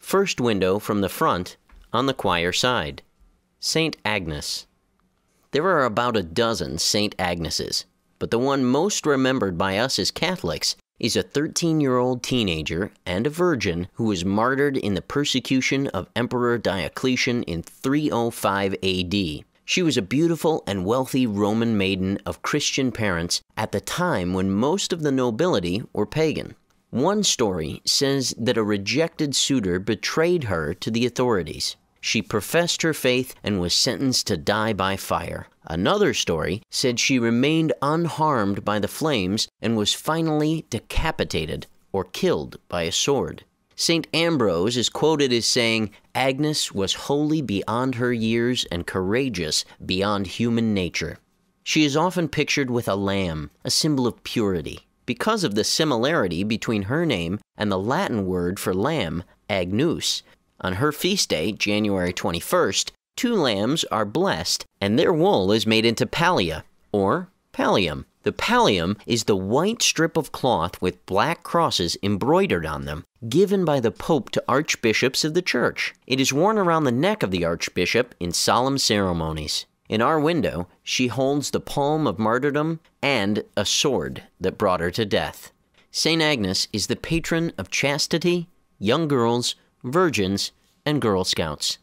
First window from the front, on the choir side. St. Agnes. There are about a dozen St. Agneses, but the one most remembered by us as Catholics is a 13-year-old teenager and a virgin who was martyred in the persecution of Emperor Diocletian in 305 AD. She was a beautiful and wealthy Roman maiden of Christian parents at the time when most of the nobility were pagan. One story says that a rejected suitor betrayed her to the authorities. She professed her faith and was sentenced to die by fire. Another story said she remained unharmed by the flames and was finally decapitated or killed by a sword. St. Ambrose is quoted as saying, "Agnes was holy beyond her years and courageous beyond human nature." She is often pictured with a lamb, a symbol of purity. Because of the similarity between her name and the Latin word for lamb, agnus, on her feast day, January 21st, 2 lambs are blessed, and their wool is made into pallia, or pallium. The pallium is the white strip of cloth with black crosses embroidered on them, given by the Pope to archbishops of the church. It is worn around the neck of the archbishop in solemn ceremonies. In our window, she holds the palm of martyrdom and a sword that brought her to death. St. Agnes is the patron of chastity, young girls, virgins, and Girl Scouts.